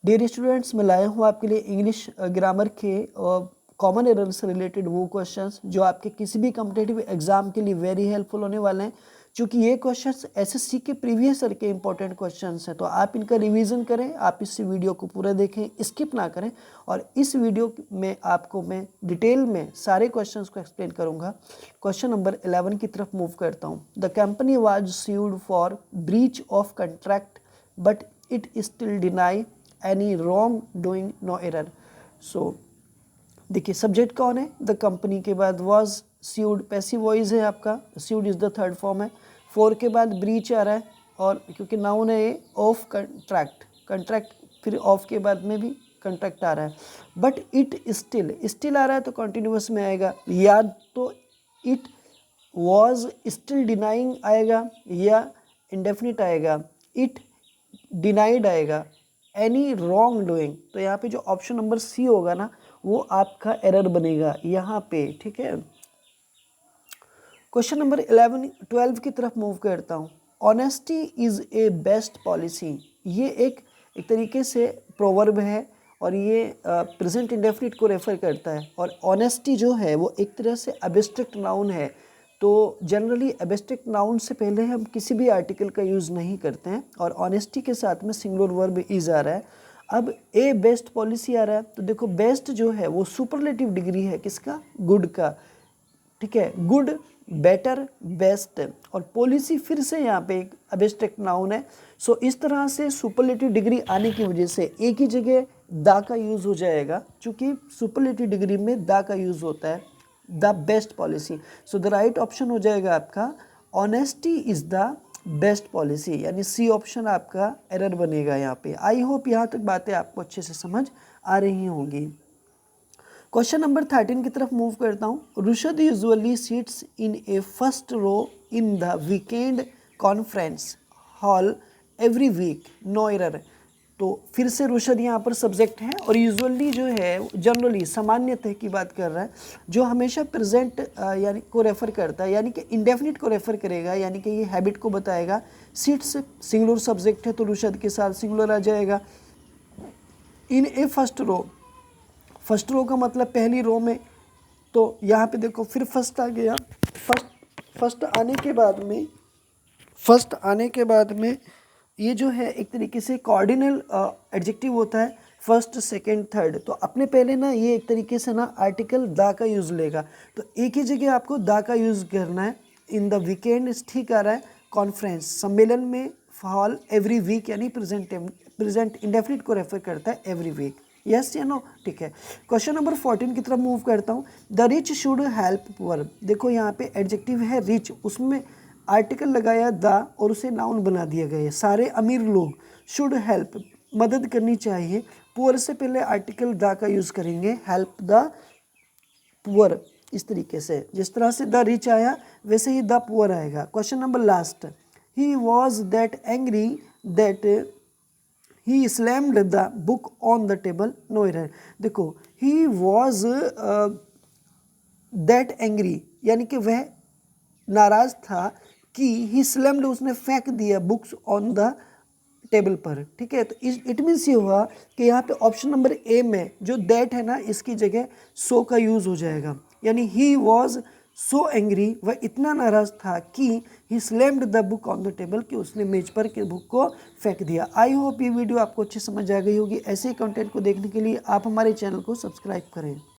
Dear students, मैं लाया हूँ आपके लिए इंग्लिश ग्रामर के कॉमन एरर से रिलेटेड वो क्वेश्चंस जो आपके किसी भी कॉम्पिटिटिव एग्जाम के लिए वेरी हेल्पफुल होने वाले हैं। क्योंकि ये क्वेश्चंस एसएससी के प्रीवियस ईयर के इंपॉर्टेंट क्वेश्चंस हैं, तो आप इनका रिवीजन करें, आप इस वीडियो को पूरा देखें, स्किप ना करें। और इस वीडियो में आपको मैं डिटेल में सारे क्वेश्चंस को एक्सप्लेन करूंगा। क्वेश्चन नंबर 11 की तरफ मूव करता हूँ। The company was sued for breach of contract but it still deny any wrongdoing, no error. So देखिए, सब्जेक्ट कौन है? द कंपनी के बाद वाज sued, पैसिव वॉइस है आपका, sued is the third form है। फॉर के बाद ब्रीच आ रहा है, और क्योंकि नाउन है ये, ऑफ कंट्रैक्ट, कंट्रैक्ट फिर ऑफ के बाद में भी कंट्रैक्ट आ रहा है। बट इट स्टिल आ रहा है तो कॉन्टिन्यूस में आएगा, या तो इट वॉज स्टिल डिनाइंग आएगा या इंडेफिनिट आएगा, इट डिनाइड आएगा, एनी रॉन्ग डूइंग। तो यहाँ पे जो ऑप्शन नंबर सी होगा ना, वो आपका एरर बनेगा यहाँ पे, ठीक है। क्वेश्चन नंबर 12 की तरफ मूव करता हूँ। Honesty is a best policy, ये एक तरीके से प्रोवर्ब है और ये प्रेजेंट इंडेफिनिट को रेफर करता है। और ऑनेस्टी जो है वो एक तरह से एब्स्ट्रैक्ट नाउन है, तो जनरली एब्स्ट्रैक्ट नाउन से पहले हम किसी भी आर्टिकल का यूज़ नहीं करते हैं, और ऑनेस्टी के साथ में सिंगुलर वर्ब इज आ रहा है। अब ए बेस्ट पॉलिसी आ रहा है, तो देखो बेस्ट जो है वो सुपरलेटिव डिग्री है किसका? गुड का, ठीक है। गुड, बेटर, बेस्ट, और पॉलिसी फिर से यहाँ पे एक एब्स्ट्रैक्ट नाउन है। सो इस तरह से सुपरलेटिव डिग्री आने की वजह से एक ही जगह दा का यूज़ हो जाएगा, क्योंकि सुपरलेटिव डिग्री में दा का यूज़ होता है, the best policy. So the right option हो जाएगा आपका honesty is the best policy, यानी सी ऑप्शन आपका एरर बनेगा यहाँ पे। आई होप यहाँ तक बातें आपको अच्छे से समझ आ रही होंगी। क्वेश्चन नंबर 13 की तरफ मूव करता हूँ। Rushad usually sits in a first row in the weekend conference hall every week, no error. तो फिर से रुशद यहाँ पर सब्जेक्ट है, और यूजुअली जो है जनरली सामान्यतः की बात कर रहा है, जो हमेशा प्रेजेंट यानी को रेफर करता है, यानी कि इंडेफिनिट को रेफर करेगा, यानी कि ये हैबिट को बताएगा। सीट्स सिंगुलर सब्जेक्ट है तो रुशद के साथ सिंगुलर आ जाएगा। इन a first row, first row का मतलब पहली रो में, तो यहाँ पे देखो फिर फर्स्ट आ गया। फर्स्ट आने के बाद में ये जो है एक तरीके से कॉर्डिनल एडजेक्टिव होता है, फर्स्ट, सेकंड, थर्ड। तो अपने पहले ना ये एक तरीके से ना आर्टिकल दा का यूज़ लेगा, तो एक ही जगह आपको दा का यूज़ करना है। इन द वीकेंड ठीक आ रहा है, कॉन्फ्रेंस सम्मेलन में, हॉल एवरी वीक यानी प्रेजेंट इंडेफिनिट को रेफर करता है एवरी वीक। यस या नो? ठीक है। क्वेश्चन नंबर 14 की तरफ मूव करता हूँ। The rich should help poor, देखो यहाँ पे एडजेक्टिव है रिच, उसमें आर्टिकल लगाया द और उसे नाउन बना दिया गया है। सारे अमीर लोग, शुड हेल्प मदद करनी चाहिए, पुअर से पहले आर्टिकल द का यूज़ करेंगे, हेल्प द पुअर। इस तरीके से जिस तरह से द रिच आया वैसे ही द पुअर आएगा। Question number last. He was that angry that he slammed the book on the table, no error. देखो ही वॉज दैट एंग्री, यानी कि वह नाराज था कि ही स्लैम्ड, उसने फेंक दिया बुक्स ऑन द टेबल पर, ठीक है। तो इट मीन्स ये हुआ कि यहाँ पे ऑप्शन नंबर ए में जो दैट है ना, इसकी जगह सो का यूज़ हो जाएगा, यानी ही वॉज सो एंग्री, वह इतना नाराज था कि he slammed the book on the table, कि उसने मेज पर के बुक को फेंक दिया। आई होप ये वीडियो आपको अच्छी समझ आ गई होगी। ऐसे ही कंटेंट को देखने के लिए आप हमारे चैनल को सब्सक्राइब करें।